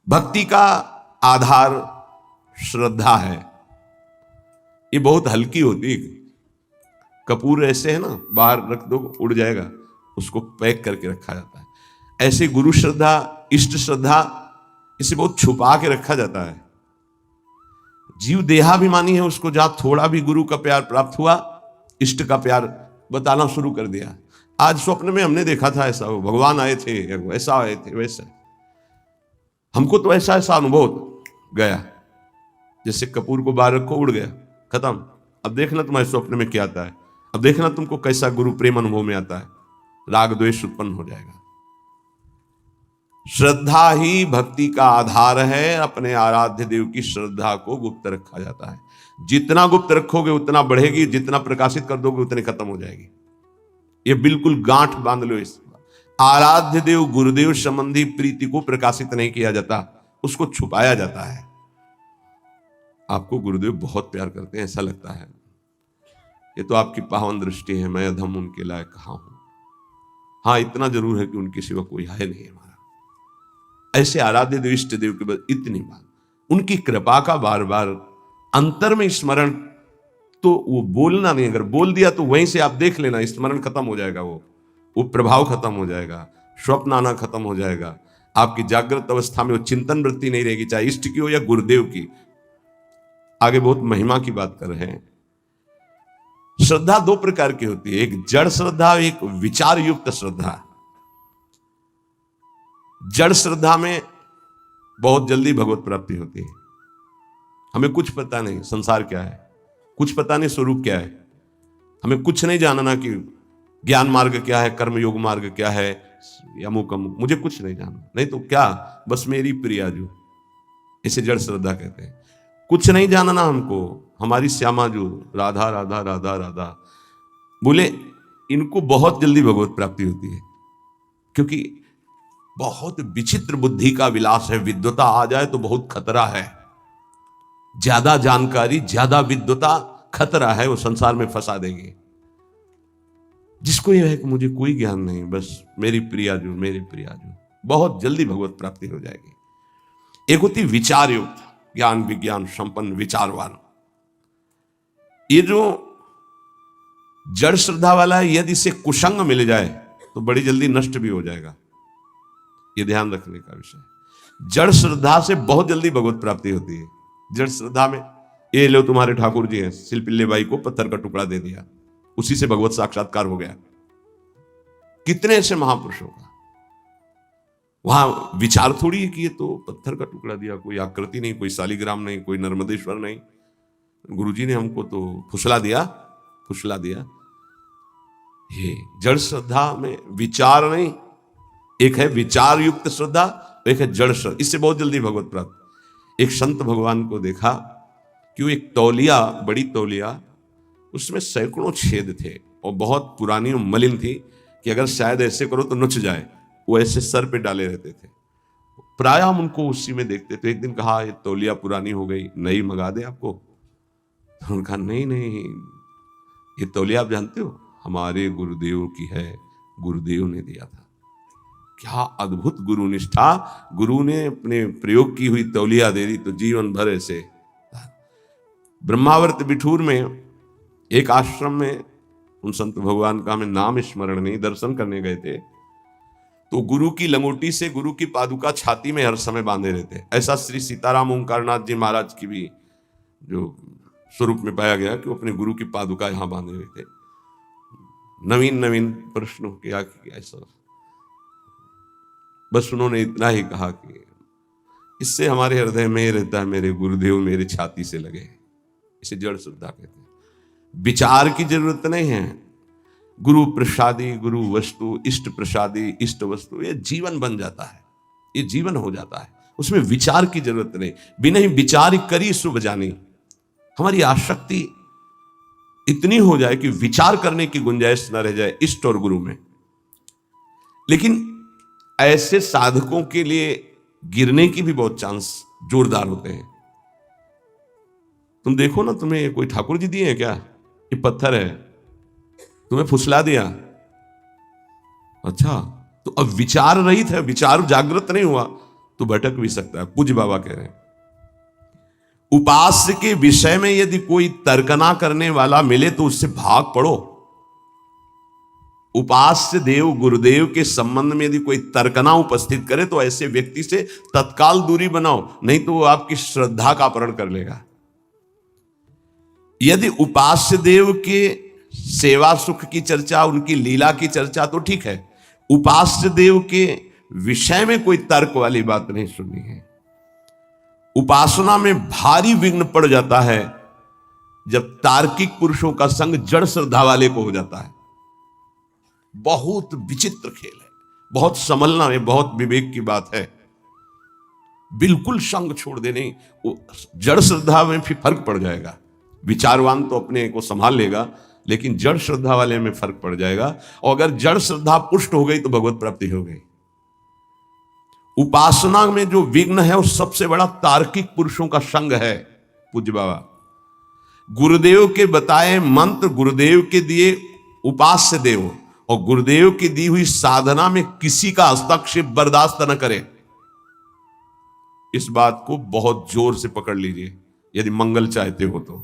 भक्ति का आधार श्रद्धा है। ये बहुत हल्की होती है। कपूर ऐसे है ना, बाहर रख दो उड़ जाएगा, उसको पैक करके रखा जाता है। ऐसे गुरु श्रद्धा, इष्ट श्रद्धा, इसे बहुत छुपा के रखा जाता है। जीव देहाभिमानी है, उसको जहां थोड़ा भी गुरु का प्यार प्राप्त हुआ, इष्ट का प्यार बताना शुरू कर दिया। आज स्वप्न में हमने देखा था ऐसा, वो भगवान आए थे, ऐसा आए थे, वैसा। हमको तो ऐसा ऐसा अनुभव गया, जैसे कपूर को बाहर रखो उड़ गया, खत्म। अब देखना तुम्हारे स्वप्न में क्या आता है, अब देखना तुमको कैसा गुरु प्रेम अनुभव में आता है, राग द्वेष उत्पन्न हो जाएगा। श्रद्धा ही भक्ति का आधार है। अपने आराध्य देव की श्रद्धा को गुप्त रखा जाता है। जितना गुप्त रखोगे उतना बढ़ेगी, जितना प्रकाशित कर दोगे उतनी खत्म हो जाएगी। ये बिल्कुल गांठ बांध लो इस। आराध्य देव गुरुदेव संबंधी प्रीति को प्रकाशित नहीं किया जाता, उसको छुपाया जाता है। आपको गुरुदेव बहुत प्यार करते हैं ऐसा लगता है, ये तो आपकी पावन दृष्टि है, मैं अधम उनके लायक कहां हूं। हाँ, इतना जरूर है कि उनके सिवा कोई है नहीं हमारा। ऐसे आराध्य देव इष्ट देव के बाद इतनी बात, उनकी कृपा का बार बार अंतर में स्मरण, तो वो बोलना नहीं, अगर बोल दिया तो वहीं से आप देख लेना, स्मरण खत्म हो जाएगा, वो प्रभाव खत्म हो जाएगा, स्वप्न आना खत्म हो जाएगा। आपकी जागृत अवस्था में वो चिंतन वृत्ति नहीं रहेगी, चाहे इष्ट की हो या गुरुदेव की। आगे बहुत महिमा की बात कर रहे हैं। श्रद्धा दो प्रकार की होती है, एक जड़ श्रद्धा, एक विचार युक्त श्रद्धा। जड़ श्रद्धा में बहुत जल्दी भगवत प्राप्ति होती है। हमें कुछ पता नहीं संसार क्या है, कुछ पता नहीं स्वरूप क्या है, हमें कुछ नहीं जानना कि ज्ञान मार्ग क्या है, कर्म योग मार्ग क्या है, अमुक अमुक, मुझे कुछ नहीं जानना। नहीं तो क्या, बस मेरी प्रिया जो, इसे जड़ श्रद्धा कहते हैं। कुछ नहीं जानना हमको, हमारी श्यामा जो, राधा राधा राधा राधा बोले, इनको बहुत जल्दी भगवत प्राप्ति होती है, क्योंकि बहुत विचित्र बुद्धि का विलास है। विद्वता आ जाए तो बहुत खतरा है, ज्यादा जानकारी, ज्यादा विद्वता खतरा है, वो संसार में फंसा देगी। जिसको यह है कि मुझे कोई ज्ञान नहीं, बस मेरी प्रिया जो, मेरी प्रिया जो, बहुत जल्दी भगवत प्राप्ति हो जाएगी। एक होती विचार युक्त, ज्ञान विज्ञान संपन्न विचारवान। ये जो जड़ श्रद्धा वाला है, यदि इसे कुसंग मिल जाए तो बड़ी जल्दी नष्ट भी हो जाएगा। ये ध्यान रखने का विषय। जड़ श्रद्धा से बहुत जल्दी भगवत प्राप्ति होती है। जड़ श्रद्धा में, ये लो तुम्हारे ठाकुर जी हैं, सिलपिल्ले बाई को पत्थर का टुकड़ा दे दिया, उसी से भगवत साक्षात्कार हो गया। कितने ऐसे महापुरुषों का वहां विचार थोड़ी है कि ये तो पत्थर का टुकड़ा दिया, कोई आकृति नहीं, कोई शालिग्राम नहीं, कोई नर्मदेश्वर नहीं, गुरुजी ने हमको तो फुसला दिया। ये जड़ श्रद्धा में विचार नहीं, एक है विचार युक्त श्रद्धा, एक है जड़ श्रद्धा। इससे बहुत जल्दी भगवत प्राप्त। एक संत भगवान को देखा कि वो एक तौलिया, बड़ी तौलिया, उसमें सैकड़ों छेद थे और बहुत पुरानी और मलिन थी कि अगर शायद ऐसे करो तो नुच जाए, वो ऐसे सर पे डाले रहते थे। प्राय हम उनको उसी में देखते थे। एक दिन कहा, ये तौलिया पुरानी हो गई, नई मंगा दे आपको। तो उन्होंने कहा, नहीं, ये तौलिया आप जानते हो, हमारे गुरुदेव की है, गुरुदेव ने दिया था। क्या अद्भुत गुरु निष्ठा! गुरु ने अपने प्रयोग की हुई तौलिया दे दी तो जीवन भर ऐसे। ब्रह्मावर्त बिठूर में एक आश्रम में उन संत भगवान का हमें नाम स्मरण नहीं, दर्शन करने गए थे, तो गुरु की लंगोटी से गुरु की पादुका छाती में हर समय बांधे रहते। ऐसा श्री सीताराम ओंकारनाथ जी महाराज की भी जो स्वरूप में पाया गया कि वो अपने गुरु की पादुका यहां बांधे हुए थे। नवीन प्रश्न किया कि ऐसा, बस उन्होंने इतना ही कहा कि इससे हमारे हृदय में रहता है, मेरे गुरुदेव मेरी छाती से लगे। इसे जड़ श्रद्धा कहते हैं। विचार की जरूरत नहीं है। गुरु प्रसादी, गुरु वस्तु, इष्ट प्रसादी, इष्ट वस्तु, ये जीवन बन जाता है, ये जीवन हो जाता है, उसमें विचार की जरूरत नहीं। बिना ही विचार करी शुभ जानी। हमारी आसक्ति इतनी हो जाए कि विचार करने की गुंजाइश न रह जाए इष्ट और गुरु में। लेकिन ऐसे साधकों के लिए गिरने की भी बहुत चांस जोरदार होते हैं। तुम देखो ना, तुम्हें कोई ठाकुर जी दिए हैं क्या? ये पत्थर है, तुम्हें फुसला दिया, अच्छा, तो अब विचार रहित है, विचार जागृत नहीं हुआ तो भटक भी सकता है। पूज्य बाबा कह रहे हैं उपास्य के विषय में यदि कोई तर्कना करने वाला मिले तो उससे भाग पड़ो। उपास्य देव गुरुदेव के संबंध में यदि कोई तर्कना उपस्थित करे तो ऐसे व्यक्ति से तत्काल दूरी बनाओ, नहीं तो वो आपकी श्रद्धा का अपहरण कर लेगा। यदि उपास्य देव के सेवा सुख की चर्चा, उनकी लीला की चर्चा तो ठीक है, उपास्य देव के विषय में कोई तर्क वाली बात नहीं सुननी है। उपासना में भारी विघ्न पड़ जाता है जब तार्किक पुरुषों का संग जड़ श्रद्धा वाले को हो जाता है। बहुत विचित्र खेल है, बहुत संभलना है, बहुत विवेक की बात है। बिल्कुल संग छोड़ देने, जड़ श्रद्धा में फिर फर्क पड़ जाएगा। विचारवान तो अपने को संभाल लेगा, लेकिन जड़ श्रद्धा वाले में फर्क पड़ जाएगा। और अगर जड़ श्रद्धा पुष्ट हो गई तो भगवत प्राप्ति हो गई। उपासना में जो विघ्न है वो सबसे बड़ा तार्किक पुरुषों का संग है। पूज्य बाबा गुरुदेव के बताए मंत्र, गुरुदेव के दिए उपास्य देव और गुरुदेव की दी हुई साधना में किसी का हस्तक्षेप बर्दाश्त न करे। इस बात को बहुत जोर से पकड़ लीजिए यदि मंगल चाहते हो तो।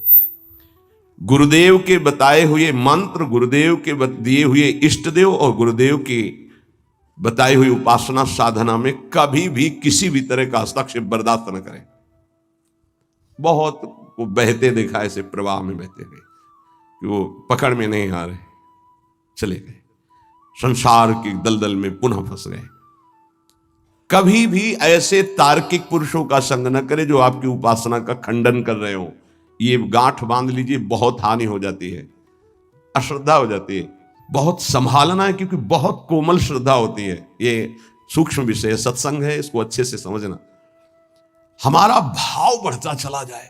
गुरुदेव के बताए हुए मंत्र, गुरुदेव के दिए हुए इष्ट देव और गुरुदेव की बताई हुई उपासना साधना में कभी भी किसी भी तरह का हस्तक्षेप बर्दाश्त न करें। बहुत को बहते देखा, ऐसे प्रवाह में बहते गए कि वो पकड़ में नहीं आ रहे, चले गए, संसार की दलदल में पुनः फंस गए। कभी भी ऐसे तार्किक पुरुषों का संग न करें जो आपकी उपासना का खंडन कर रहे हो। ये गांठ बांध लीजिए, बहुत हानि हो जाती है, अश्रद्धा हो जाती है। बहुत संभालना है क्योंकि बहुत कोमल श्रद्धा होती है। ये सूक्ष्म विषय सत्संग है, इसको अच्छे से समझना। हमारा भाव बढ़ता चला जाए,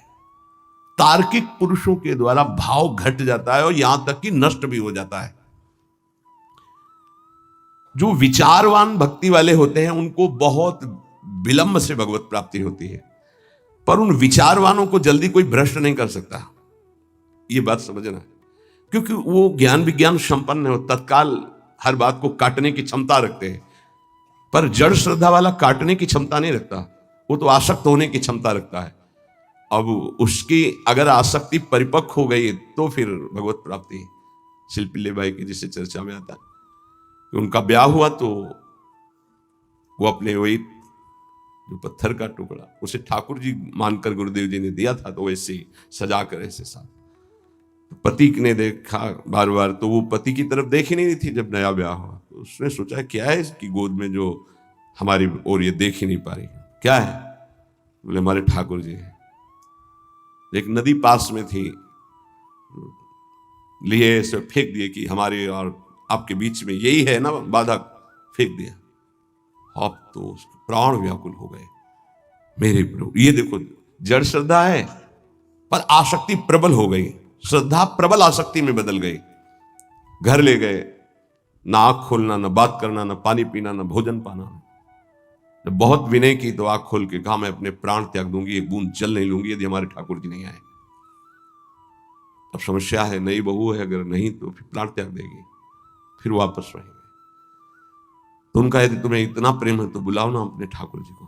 तार्किक पुरुषों के द्वारा भाव घट जाता है और यहां तक कि नष्ट भी हो जाता है। जो विचारवान भक्ति वाले होते हैं उनको बहुत विलंब से भगवत प्राप्ति होती है, पर उन विचारवानों को जल्दी कोई भ्रष्ट नहीं कर सकता। ये बात समझना है, क्योंकि वो ज्ञान विज्ञान संपन्न है, तत्काल हर बात को काटने की क्षमता रखते हैं। पर जड़ श्रद्धा वाला काटने की क्षमता नहीं रखता, वो तो आसक्त होने की क्षमता रखता है। अब उसकी अगर आसक्ति परिपक्व हो गई तो फिर भगवत प्राप्ति। शिल्पी भाई की जिसे चर्चा में आता है, उनका ब्याह हुआ तो वो अपने वही जो पत्थर का टुकड़ा उसे ठाकुर जी मानकर गुरुदेव जी ने दिया था, तो वैसे सजा कर ऐसे साथ पति ने देखा बार बार, तो वो पति की तरफ देख ही नहीं रही थी। जब नया ब्याह हुआ तो उसने सोचा क्या है इसकी गोद में जो हमारी और ये देख ही नहीं पा रही, क्या है? बोले हमारे ठाकुर जी है। एक नदी पास में थी, लिए इसे फेंक दिए कि हमारे और आपके बीच में यही है ना बाधक, फेंक दिया। अब तो उसके प्राण व्याकुल हो गए। मेरे प्रभु, ये देखो जड़ श्रद्धा है पर आसक्ति प्रबल हो गई, श्रद्धा प्रबल आसक्ति में बदल गई। घर ले गए, ना आंख खोलना, ना बात करना, ना पानी पीना, ना भोजन पाना। जब बहुत विनय की तो आंख खोल के कहा मैं अपने प्राण त्याग दूंगी, एक बूंद जल नहीं लूंगी यदि हमारे ठाकुर जी नहीं आए। अब समस्या है, नई बहू है, अगर नहीं तो फिर प्राण त्याग देगी, फिर वापस रहेंगे। तो उनका यदि तुम्हें इतना प्रेम है तो बुलाओ ना अपने ठाकुर जी को।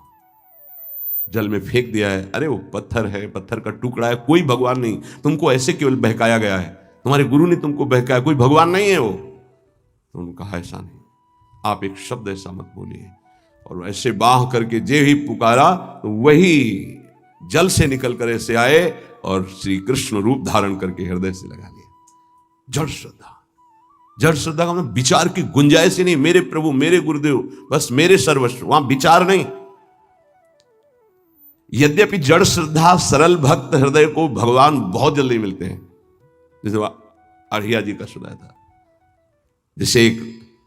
जल में फेंक दिया है, अरे वो पत्थर है, पत्थर का टुकड़ा है, कोई भगवान नहीं, तुमको ऐसे केवल बहकाया गया है, तुम्हारे गुरु ने तुमको बहकाया, कोई भगवान नहीं है वो। तो उन्होंने कहा ऐसा नहीं, आप एक शब्द ऐसा मत बोलिए। और ऐसे बाह करके जे ही पुकारा तो वही जल से निकल कर ऐसे आए और श्री कृष्ण रूप धारण करके हृदय से लगा लिया। जड़ श्रद्धा, जड़ श्रद्धा का मतलब विचार की गुंजाइश ही नहीं, मेरे प्रभु मेरे गुरुदेव बस मेरे सर्वस्व, वहां विचार नहीं। यद्यपि जड़ श्रद्धा सरल भक्त हृदय को भगवान बहुत जल्दी मिलते हैं, जैसे अढ़िया जी का सुनाया था। जैसे एक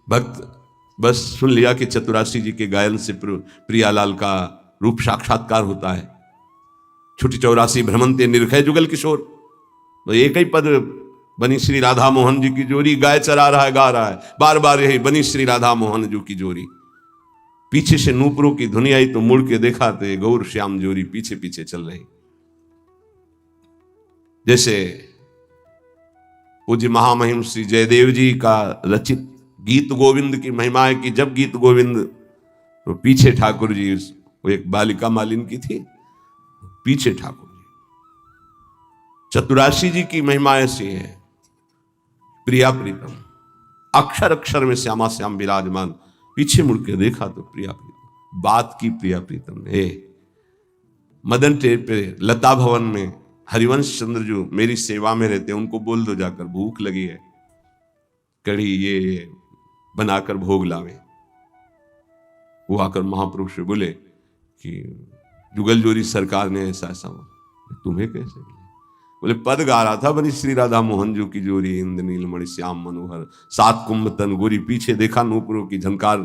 भक्त बस सुन लिया कि चतुरासी जी के गायन से प्रियालाल का रूप साक्षात्कार होता है, छुटी चौरासी भ्रमंते निर्भय जुगल किशोर, तो एक ही पद बनी श्री राधा मोहन जी की जोरी, गाय चरा रहा है गा रहा है, बार बार यही बनी श्री राधा मोहन जी की जोरी। पीछे से नूपुरों की धुनी आई तो मुड़ के देखा तो गौर श्याम जोरी पीछे पीछे चल रही। जैसे पूज्य महामहिम श्री जयदेव जी का रचित गीत गोविंद की महिमा है कि जब गीत गोविंद तो पीछे ठाकुर जी वो एक बालिका मालिन की थी, पीछे ठाकुर जी। चतुराशी जी की महिमा ऐसी है, प्रिया प्रीतम, अक्षर अक्षर में श्यामा श्याम विराजमान, पीछे मुड़ के देखा तो प्रिया प्रीतम, बात की प्रिया प्रीतम ने। मदन टेप पे लता भवन में हरिवंश चंद्र जो मेरी सेवा में रहते हैं, उनको बोल दो जाकर भूख लगी है, कढ़ी ये बनाकर भोग लावे। वो आकर महाप्रभु से बोले कि जुगल जोरी सरकार ने ऐसा ऐसा, तुम्हें कैसे मिले? बोले पद गा रहा था बनी श्री राधा मोहन जो की जोरी, इंद्र नीलमणि श्याम मनोहर, सात कुंभ तन गोरी, पीछे देखा नूपुरों की झनकार,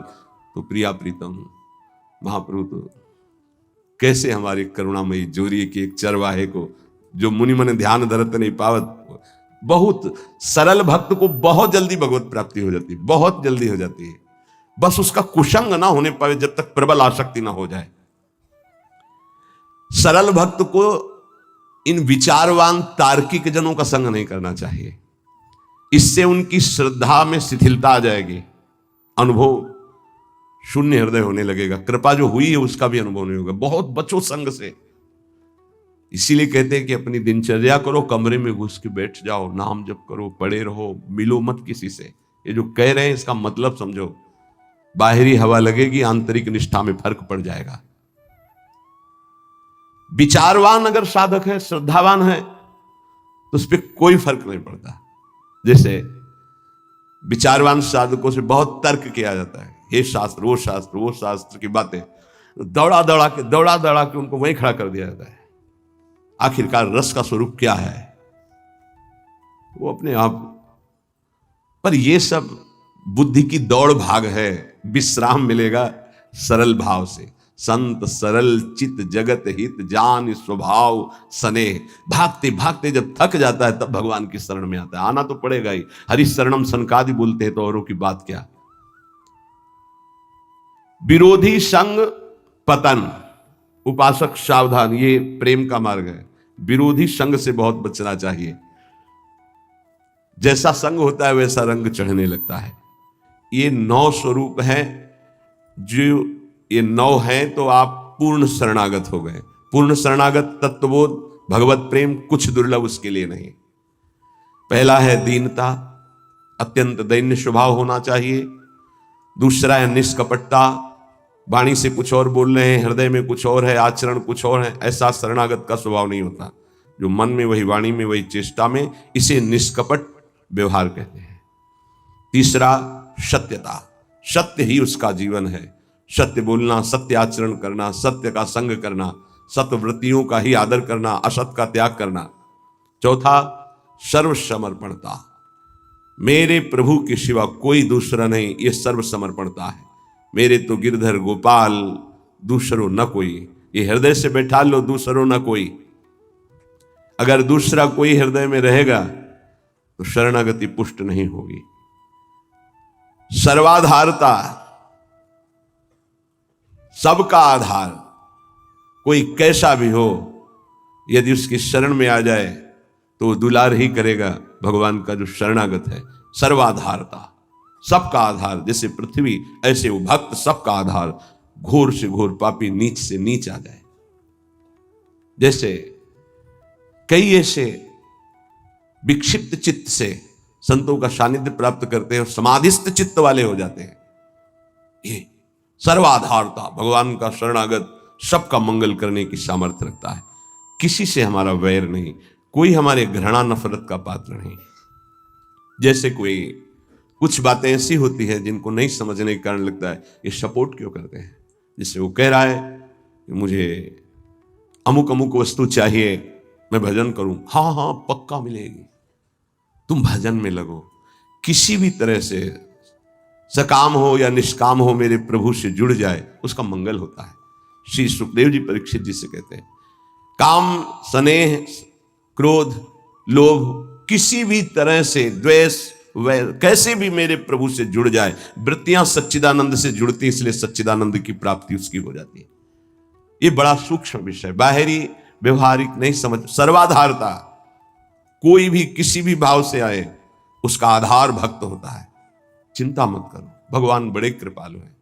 तो प्रिया प्रीतम। महाप्रभु तो कैसे हमारी करुणामयी जोरी के एक चरवाहे को, जो मुनि मन ध्यान धरत नहीं पावत, बहुत सरल भक्त को बहुत जल्दी भगवत प्राप्ति हो जाती है, बहुत जल्दी हो जाती है। बस उसका कुसंग ना होने पाए, जब तक प्रबल आसक्ति ना हो जाए। सरल भक्त को इन विचारवान तार्किक जनों का संग नहीं करना चाहिए, इससे उनकी श्रद्धा में शिथिलता आ जाएगी, अनुभव शून्य हृदय होने लगेगा, कृपा जो हुई है उसका भी अनुभव नहीं होगा। बहुत बचो संग से। इसीलिए कहते हैं कि अपनी दिनचर्या करो, कमरे में घुस के बैठ जाओ, नाम जप करो, पड़े रहो, मिलो मत किसी से। ये जो कह रहे हैं इसका मतलब समझो, बाहरी हवा लगेगी, आंतरिक निष्ठा में फर्क पड़ जाएगा। विचारवान अगर साधक है, श्रद्धावान है, तो उस पर कोई फर्क नहीं पड़ता। जैसे विचारवान साधकों से बहुत तर्क किया जाता है, हे शास्त्र वो शास्त्र की बातें दौड़ा दौड़ा के उनको वहीं खड़ा कर दिया जाता है। आखिरकार रस का स्वरूप क्या है वो अपने आप। पर ये सब बुद्धि की दौड़ भाग है, विश्राम मिलेगा सरल भाव से। संत सरल चित जगत हित जान स्वभाव स्नेह। भागते भागते जब थक जाता है तब भगवान की शरण में आता है। आना तो पड़ेगा ही, हरि शरणम सनकादि बोलते हैं तो औरों की बात क्या। विरोधी संग पतन, उपासक सावधान, ये प्रेम का मार्ग है। विरोधी संग से बहुत बचना चाहिए। जैसा संग होता है वैसा रंग चढ़ने लगता है। ये 9 स्वरूप है, जो ये 9 है तो आप पूर्ण शरणागत हो गए। पूर्ण शरणागत तत्वबोध भगवत प्रेम कुछ दुर्लभ उसके लिए नहीं। पहला है दीनता, अत्यंत दैन्य स्वभाव होना चाहिए। दूसरा है निष्कपटता, वाणी से कुछ और बोल रहे हैं, हृदय में कुछ और है, आचरण कुछ और है, ऐसा शरणागत का स्वभाव नहीं होता। जो मन में वही वाणी में वही चेष्टा में, इसे निष्कपट व्यवहार कहते हैं। तीसरा सत्यता, सत्य ही उसका जीवन है। सत्य बोलना, सत्य आचरण करना, सत्य का संग करना, सत्वृत्तियों का ही आदर करना, असत का त्याग करना। चौथा सर्वसमर्पणता, मेरे प्रभु के सिवा कोई दूसरा नहीं, ये सर्वसमर्पणता है। मेरे तो गिरधर गोपाल, दूसरो न कोई। ये हृदय से बैठा लो, दूसरो न कोई। अगर दूसरा कोई हृदय में रहेगा तो शरणागति पुष्ट नहीं होगी। सर्वाधारता, सबका आधार, कोई कैसा भी हो, यदि उसकी शरण में आ जाए तो वो दुलार ही करेगा भगवान का जो शरणागत है। सर्वाधारता, सबका आधार, जैसे पृथ्वी ऐसे वो भक्त सबका आधार। घोर से घोर पापी नीच से नीच आ जाए। जैसे कई ऐसे विक्षिप्त चित्त से संतों का सानिध्य प्राप्त करते हैं और समाधिस्थ चित्त वाले हो जाते हैं। ये सर्वाधारता, भगवान का शरणागत सबका मंगल करने की सामर्थ्य रखता है। किसी से हमारा वैर नहीं, कोई हमारे घृणा नफरत का पात्र नहीं। जैसे कोई कुछ बातें ऐसी होती हैं जिनको नहीं समझने के कारण लगता है ये सपोर्ट क्यों करते हैं। जैसे वो कह रहा है कि मुझे अमुक अमुक वस्तु चाहिए, मैं भजन करूं, हाँ हाँ पक्का मिलेगी, तुम भजन में लगो। किसी भी तरह से सकाम हो या निष्काम हो, मेरे प्रभु से जुड़ जाए, उसका मंगल होता है। श्री सुखदेव जी परीक्षित जी से कहते हैं, काम स्नेह क्रोध लोभ किसी भी तरह से, द्वेष वैर कैसे भी मेरे प्रभु से जुड़ जाए, वृत्तियां सच्चिदानंद से जुड़ती, इसलिए सच्चिदानंद की प्राप्ति उसकी हो जाती है। ये बड़ा सूक्ष्म विषय, बाहरी व्यवहारिक नहीं समझ। सर्वाधारता, कोई भी किसी भी भाव से आए उसका आधार भक्त होता है। चिंता मत करो, भगवान बड़े कृपालु हैं,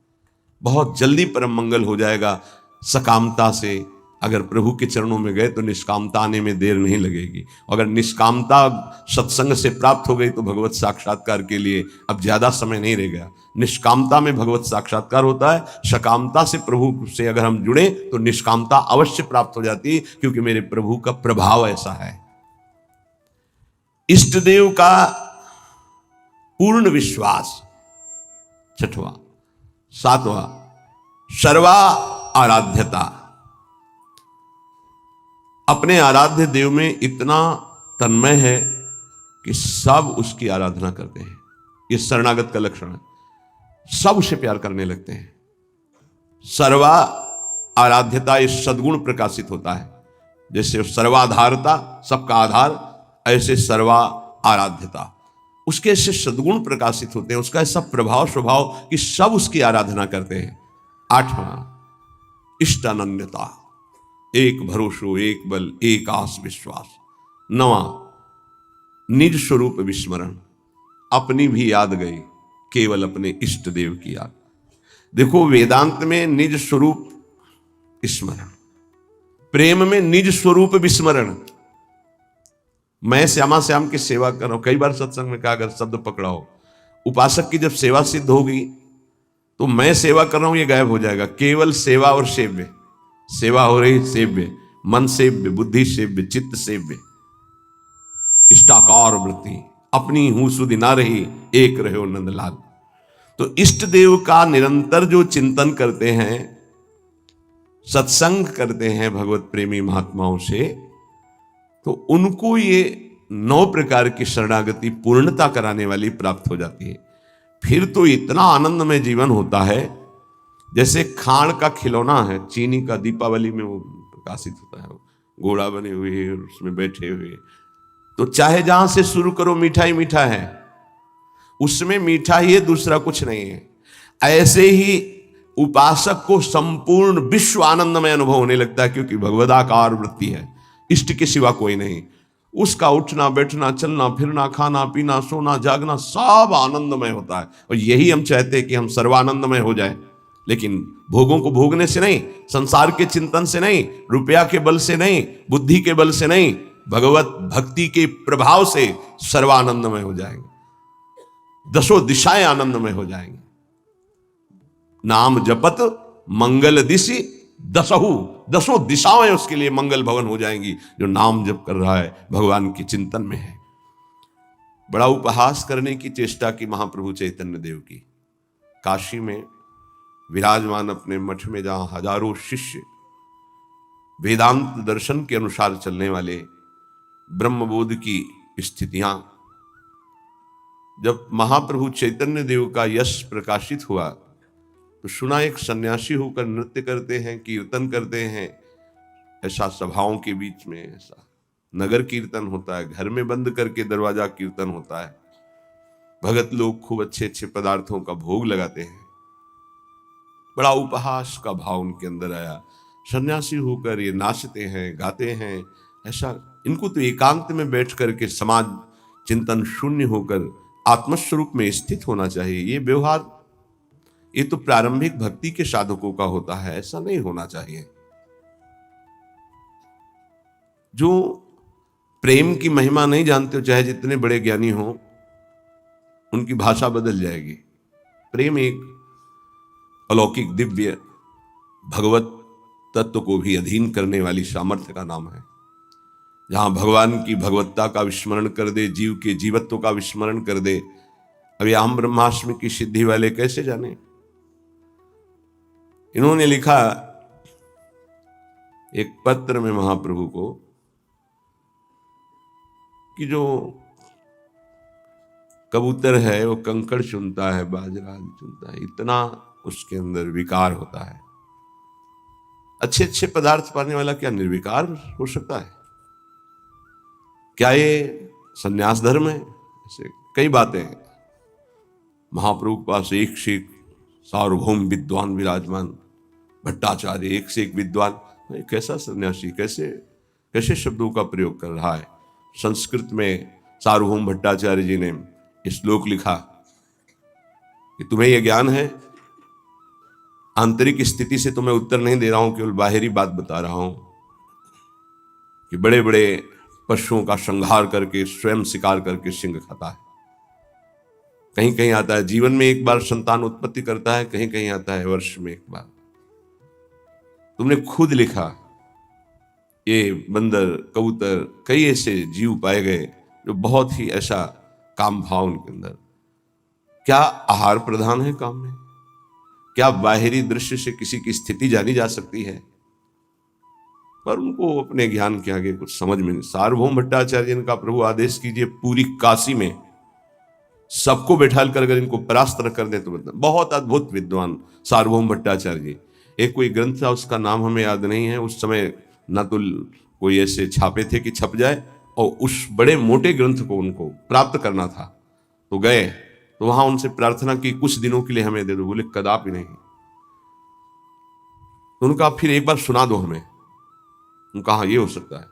बहुत जल्दी परम मंगल हो जाएगा। सकामता से अगर प्रभु के चरणों में गए तो निष्कामता आने में देर नहीं लगेगी। अगर निष्कामता सत्संग से प्राप्त हो गई तो भगवत साक्षात्कार के लिए अब ज्यादा समय नहीं रह गया। निष्कामता में भगवत साक्षात्कार होता है, सकामता से प्रभु से अगर हम जुड़े तो निष्कामता अवश्य प्राप्त हो जाती है, क्योंकि मेरे प्रभु का प्रभाव ऐसा है। इष्ट देव का पूर्ण विश्वास, छठवां। सातवां, सर्वा आराध्यता। अपने आराध्य देव में इतना तन्मय है कि सब उसकी आराधना करते हैं। ये शरणागत का लक्षण है, सब उसे प्यार करने लगते हैं। सर्वा आराध्यता, ये सद्गुण प्रकाशित होता है। जैसे सर्वाधारता, सबका आधार, ऐसे सर्वा आराध्यता, उसके ऐसे सद्गुण प्रकाशित होते हैं, उसका ऐसा प्रभाव स्वभाव कि सब उसकी आराधना करते हैं। आठवां, इष्टानन्यता, एक भरोसो, एक बल, एक आस विश्वास। नवा, निज स्वरूप विस्मरण, अपनी भी याद गई, केवल अपने इष्ट देव की याद। देखो, वेदांत में निज स्वरूप स्मरण, प्रेम में निज स्वरूप विस्मरण। मैं श्यामा श्याम की सेवा कर रहा हूं, कई बार सत्संग में कहा, अगर शब्द पकड़ाओ, उपासक की जब सेवा सिद्ध होगी तो मैं सेवा कर रहा हूं ये गायब हो जाएगा। केवल सेवा और सेव्य, सेवा हो रही, सेव्य, मन सेव्य, बुद्धि सेव्य, चित्त सेव्य, इष्टाकार वृत्ति, अपनी हूं सुधि ना रही, एक रहो नंदलाल। तो इष्ट देव का निरंतर जो चिंतन करते हैं, सत्संग करते हैं भगवत प्रेमी महात्माओं से, तो उनको ये 9 प्रकार की शरणागति पूर्णता कराने वाली प्राप्त हो जाती है। फिर तो इतना आनंदमय जीवन होता है, जैसे खाण का खिलौना है, चीनी का, दीपावली में वो प्रकाशित होता है, घोड़ा बने हुए और उसमें बैठे हुए, तो चाहे जहां से शुरू करो मीठा ही मीठा है, उसमें मीठा ही है, दूसरा कुछ नहीं है। ऐसे ही उपासक को संपूर्ण विश्व आनंदमय अनुभव होने लगता है, क्योंकि भगवदाकार वृत्ति है, इष्ट के सिवा कोई नहीं। उसका उठना बैठना, चलना फिरना, खाना पीना, सोना जागना, सब आनंदमय होता है। और यही हम चाहते हैं कि हम सर्वानंदमय हो जाए, लेकिन भोगों को भोगने से नहीं, संसार के चिंतन से नहीं, रुपया के बल से नहीं, बुद्धि के बल से नहीं, भगवत भक्ति के प्रभाव से सर्वानंदमय हो जाएंगे, दसों दिशाएं आनंदमय हो जाएंगे। नाम जपत मंगल दिशि दसहु, दसों दिशाएं उसके लिए मंगल भवन हो जाएंगी, जो नाम जप कर रहा है, भगवान के चिंतन में है। बड़ा उपहास करने की चेष्टा की महाप्रभु चैतन्य देव की। काशी में विराजमान अपने मठ में, जहां हजारों शिष्य वेदांत दर्शन के अनुसार चलने वाले, ब्रह्मबोध की स्थितियां, जब महाप्रभु चैतन्य देव का यश प्रकाशित हुआ तो सुना एक सन्यासी होकर नृत्य करते हैं, कीर्तन करते हैं। ऐसा सभाओं के बीच में ऐसा नगर कीर्तन होता है, घर में बंद करके दरवाजा कीर्तन होता है। भगत लोग खूब अच्छे अच्छे पदार्थों का भोग लगाते हैं। बड़ा उपहास का भाव उनके अंदर आया। सन्यासी होकर ये नाचते हैं, गाते हैं, ऐसा इनको तो एकांत में बैठ करके समाज चिंतन शून्य होकर आत्मस्वरूप में स्थित होना चाहिए। ये व्यवहार, ये तो प्रारंभिक भक्ति के साधकों का होता है, ऐसा नहीं होना चाहिए। जो प्रेम की महिमा नहीं जानते हो, चाहे जितने बड़े ज्ञानी हो, उनकी भाषा बदल जाएगी। प्रेम एक अलौकिक दिव्य भगवत तत्व को भी अधीन करने वाली सामर्थ्य का नाम है। जहां भगवान की भगवत्ता का विस्मरण कर दे, जीव के जीवत्व का विस्मरण कर दे। अभी हम ब्रह्माष्टमी की सिद्धि वाले कैसे जाने? इन्होंने लिखा एक पत्र में महाप्रभु को कि जो कबूतर है वो कंकड़ चुनता है, बाजरा चुनता है, इतना उसके अंदर विकार होता है। अच्छे अच्छे पदार्थ पाने वाला क्या निर्विकार हो सकता है? क्या ये संन्यास धर्म है? ऐसे कई बातें हैं। महाप्रभु के पास एक से एक सार्वभौम विद्वान विराजमान, भट्टाचार्य एक से एक विद्वान। कैसा सन्यासी, कैसे कैसे शब्दों का प्रयोग कर रहा है। संस्कृत में सार्वभौम भट्टाचार्य जी ने श्लोक लिखा कि तुम्हें यह ज्ञान है, आंतरिक स्थिति से तो मैं उत्तर नहीं दे रहा हूं, केवल बाहरी बात बता रहा हूं कि बड़े बड़े पशुओं का संहार करके स्वयं शिकार करके सिंह खाता है। कहीं कहीं आता है जीवन में एक बार संतान उत्पत्ति करता है, कहीं कहीं आता है वर्ष में एक बार। तुमने खुद लिखा, ये बंदर, कबूतर, कई ऐसे जीव पाए गए जो बहुत ही ऐसा काम भाव उनके अंदर। क्या आहार प्रधान है काम में? क्या बाहरी दृश्य से किसी की स्थिति जानी जा सकती है? पर उनको अपने ज्ञान के आगे कुछ समझ में नहीं। सार्वभौम भट्टाचार्य इनका प्रभु आदेश कीजिए पूरी काशी में सबको बैठाल कर अगर इनको परास्त न कर दे तो बहुत अद्भुत विद्वान सार्वभौम भट्टाचार्य जी। एक कोई ग्रंथ था, उसका नाम हमें याद नहीं है, उस समय ना तो कोई ऐसे छापे थे कि छप जाए, और उस बड़े मोटे ग्रंथ को उनको प्राप्त करना था। तो गए तो वहां उनसे प्रार्थना की कुछ दिनों के लिए हमें दे दो। बोले कदापि नहीं। तो उनका फिर एक बार सुना दो हमें। उनका हाँ ये हो सकता है।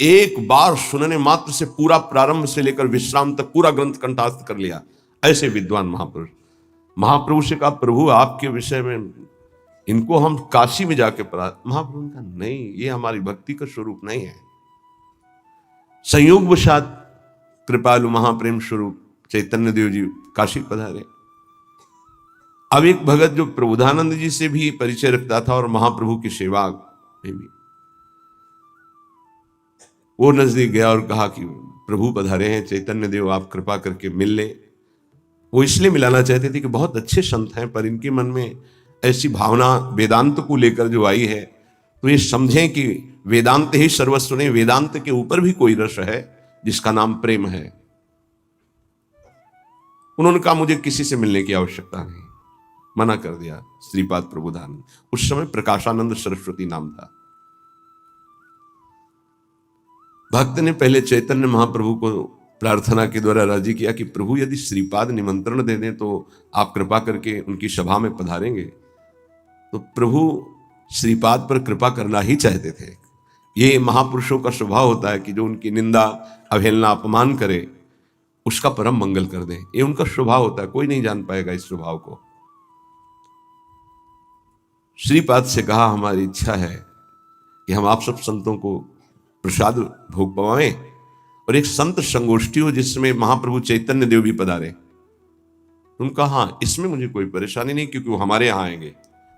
एक बार सुनने मात्र से पूरा प्रारंभ से लेकर विश्राम तक पूरा ग्रंथ कंठस्थ कर लिया। ऐसे विद्वान महापुरुष। महाप्रभु से कहा प्रभु आपके विषय में इनको हम काशी में जाके महाप्रभु ने कहा नहीं, ये हमारी भक्ति का स्वरूप नहीं है। संयोगवशात कृपालु महाप्रेम स्वरूप चैतन्य देव जी काशी पधारे। अब एक भगत जो प्रबोधानंद जी से भी परिचय रखता था और महाप्रभु की सेवा में भी, वो नजदीक गया और कहा कि प्रभु पधारे हैं, चैतन्य देव आप कृपा करके मिल ले। वो इसलिए मिलाना चाहते थे कि बहुत अच्छे संत हैं, पर इनके मन में ऐसी भावना वेदांत को लेकर जो आई है, तो ये समझें कि वेदांत ही सर्वस्व नहीं, वेदांत के ऊपर भी कोई रस है जिसका नाम प्रेम है। उन्होंने कहा मुझे किसी से मिलने की आवश्यकता नहीं, मना कर दिया। श्रीपाद प्रबोधानंद, उस समय प्रकाशानंद सरस्वती नाम था। भक्त ने पहले चैतन्य महाप्रभु को प्रार्थना के द्वारा राजी किया कि प्रभु यदि श्रीपाद निमंत्रण दे दें तो आप कृपा करके उनकी सभा में पधारेंगे। तो प्रभु श्रीपाद पर कृपा करना ही चाहते थे। ये महापुरुषों का स्वभाव होता है कि जो उनकी निंदा, अवहेलना, अपमान करे उसका परम मंगल कर दे। ये उनका स्वभाव होता है, कोई नहीं जान पाएगा इस स्वभाव को। श्रीपाद से कहा हमारी इच्छा है कि हम आप सब संतों को प्रसाद भोग पवाएं और एक संत संगोष्ठी हो जिसमें महाप्रभु चैतन्य देव भी पधारे। तुम कहा हाँ, इसमें मुझे कोई परेशानी नहीं, क्योंकि वो हमारे यहां आएंगे।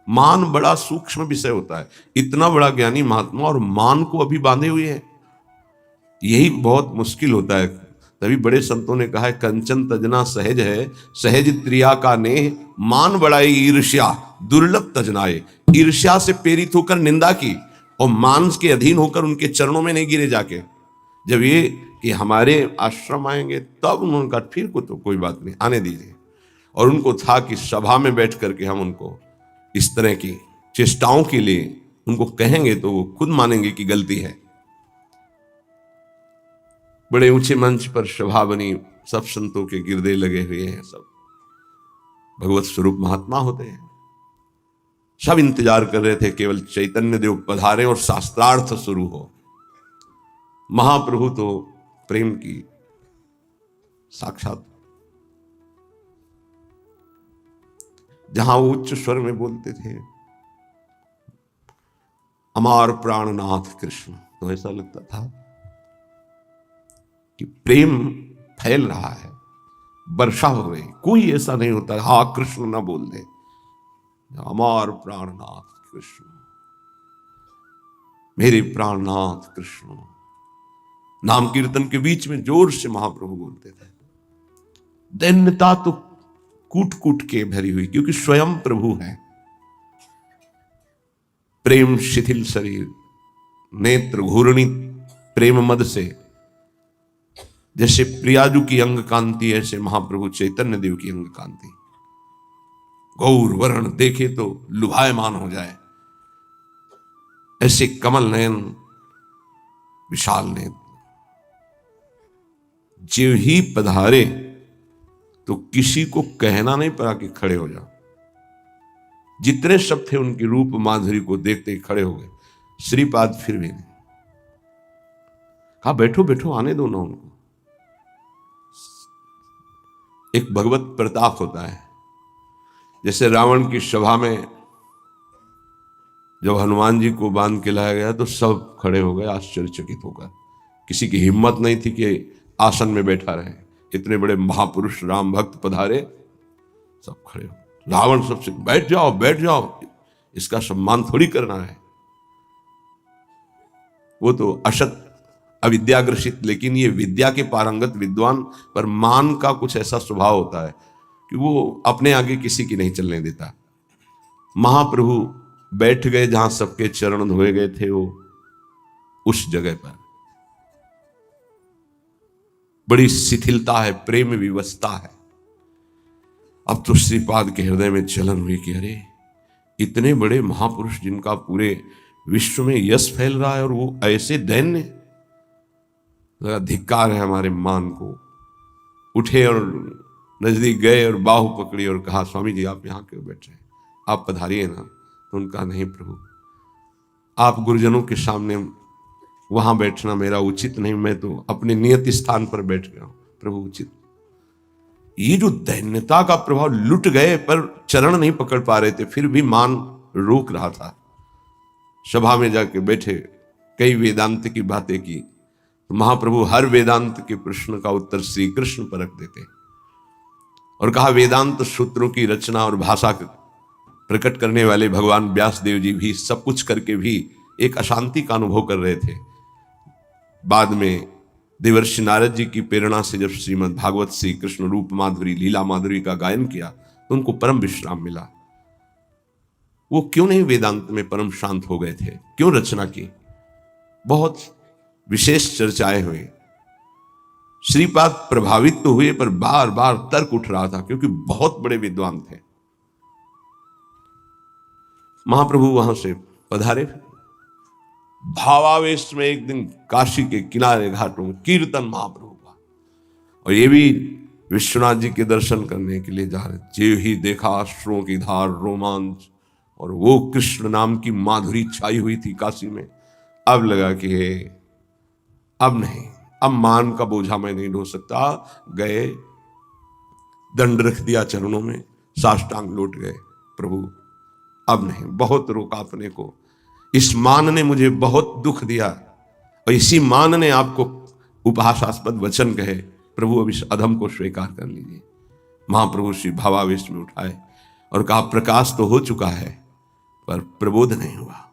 मान बड़ा सूक्ष्म विषय होता है। इतना बड़ा ज्ञानी महात्मा और मान को अभी बांधे हुए हैं, यही बहुत मुश्किल होता है। तभी बड़े संतों ने कहा है कंचन तजना सहज है, सहज त्रिया का नेह, मान बढ़ाई ईर्ष्या दुर्लभ तजनाए। ईर्ष्या से प्रेरित होकर निंदा की और मान के अधीन होकर उनके चरणों में नहीं गिरे जाके। जब ये कि हमारे आश्रम आएंगे तब उन्होंने कहा फिर को तो कोई बात नहीं, आने दीजिए। और उनको था कि सभा में बैठ करके हम उनको इस तरह की चेष्टाओं के लिए उनको कहेंगे तो वो खुद मानेंगे कि गलती है। बड़े ऊंचे मंच पर सभा बनी, सब संतों के गिरदे लगे हुए हैं, सब भगवत स्वरूप महात्मा होते हैं। सब इंतजार कर रहे थे केवल चैतन्य देव पधारे और शास्त्रार्थ शुरू हो। महाप्रभु तो प्रेम की साक्षात, जहां वो उच्च स्वर में बोलते थे अमार प्राणनाथ कृष्ण, तो ऐसा लगता था कि प्रेम फैल रहा है, वर्षा हो रही। कोई ऐसा नहीं होता हा कृष्ण ना बोल दे। अमार प्राणनाथ कृष्ण, मेरे प्राणनाथ कृष्ण, नाम कीर्तन के बीच में जोर से महाप्रभु बोलते थे। दैन्यता तो कूट कूट के भरी हुई, क्योंकि स्वयं प्रभु है। प्रेम शिथिल शरीर, नेत्र घूर्णी प्रेम मद से, जैसे प्रियाजू की अंग कांति ऐसे महाप्रभु चैतन्य देव की अंग कांति। गौर वर्ण देखे तो लुभायमान हो जाए, ऐसे कमल नयन, विशाल नेत्र। जो ही पधारे तो किसी को कहना नहीं पड़ा कि खड़े हो जाओ। जितने सब थे उनकी रूप माधुरी को देखते ही खड़े हो गए। श्रीपाद फिर भी नहीं कहा बैठो बैठो, आने दो ना उनको। एक भगवत प्रताप होता है जैसे रावण की सभा में जब हनुमान जी को बांध के लाया गया तो सब खड़े हो गए आश्चर्यचकित होकर। किसी की हिम्मत नहीं थी कि आसन में बैठा रहे। इतने बड़े महापुरुष राम भक्त पधारे, सब खड़े हो। रावण सबसे बैठ जाओ बैठ जाओ, इसका सम्मान थोड़ी करना है। वो तो असत अविद्याग्रसित, लेकिन ये विद्या के पारंगत विद्वान पर मान का कुछ ऐसा स्वभाव होता है कि वो अपने आगे किसी की नहीं चलने देता। महाप्रभु बैठ गए जहां सबके चरण धोए गए थे, वो उस जगह पर बड़ी शिथिलता है, प्रेम विवशता है। अब तो श्रीपाद के हृदय में चलन हुई कि अरे इतने बड़े महापुरुष जिनका पूरे विश्व में यश फैल रहा है और वो ऐसे दैन्य, धिक्कार है हमारे मान को। उठे और नजदीक गए और बाहु पकड़ी और कहा, स्वामी जी आप यहाँ क्यों बैठ रहे हैं, आप पधारिए ना। तो उनका नहीं प्रभु, आप गुरुजनों के सामने वहां बैठना मेरा उचित नहीं, मैं तो अपने नियत स्थान पर बैठ गया हूं प्रभु उचित। ये जो दैन्यता का प्रभाव, लुट गए पर चरण नहीं पकड़ पा रहे थे, फिर भी मान रोक रहा था। सभा में जाके बैठे, कई वेदांत की बातें की। तो महाप्रभु हर वेदांत के प्रश्न का उत्तर श्री कृष्ण पर रख देते और कहा वेदांत सूत्रों की रचना और भाषा प्रकट करने वाले भगवान व्यास देव जी भी सब कुछ करके भी एक अशांति का अनुभव कर रहे थे। बाद में देवर्षि नारद जी की प्रेरणा से जब श्रीमद् भागवत श्री कृष्ण रूप माधुरी लीला माधुरी का गायन किया तो उनको परम विश्राम मिला। वो क्यों नहीं वेदांत में परम शांत हो गए थे, क्यों रचना की? बहुत विशेष चर्चाएं हुई। श्रीपाद प्रभावित तो हुए पर बार बार तर्क उठ रहा था क्योंकि बहुत बड़े विद्वान थे। महाप्रभु वहां से पधारे, भावावेश में एक दिन काशी के किनारे घाटों में कीर्तन महाप्रभु का, और ये भी विश्वनाथ जी के दर्शन करने के लिए जा रहे। जे ही देखा अश्रुओं की धार रोमांच, और वो कृष्ण नाम की माधुरी छाई हुई थी काशी में। अब लगा कि अब नहीं, अब मान का बोझा मैं नहीं ढो सकता। गए, दंड रख दिया चरणों में, साष्टांग लौट गए, प्रभु अब नहीं। बहुत रोका अपने को, इस मान ने मुझे बहुत दुख दिया और इसी मान ने आपको उपहासास्पद वचन कहे, प्रभु अब इस अधम को स्वीकार कर लीजिए। महाप्रभु श्री भावावेश में उठाए और कहा प्रकाश तो हो चुका है पर प्रबोध नहीं हुआ।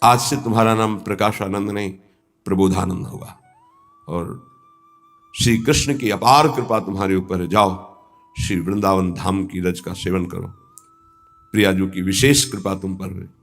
आज से तुम्हारा नाम प्रकाशानंद नहीं प्रबोधानंद होगा, और श्री कृष्ण की अपार कृपा तुम्हारे ऊपर है। जाओ श्री वृंदावन धाम की रज का सेवन करो, प्रियाजू की विशेष कृपा तुम पर है।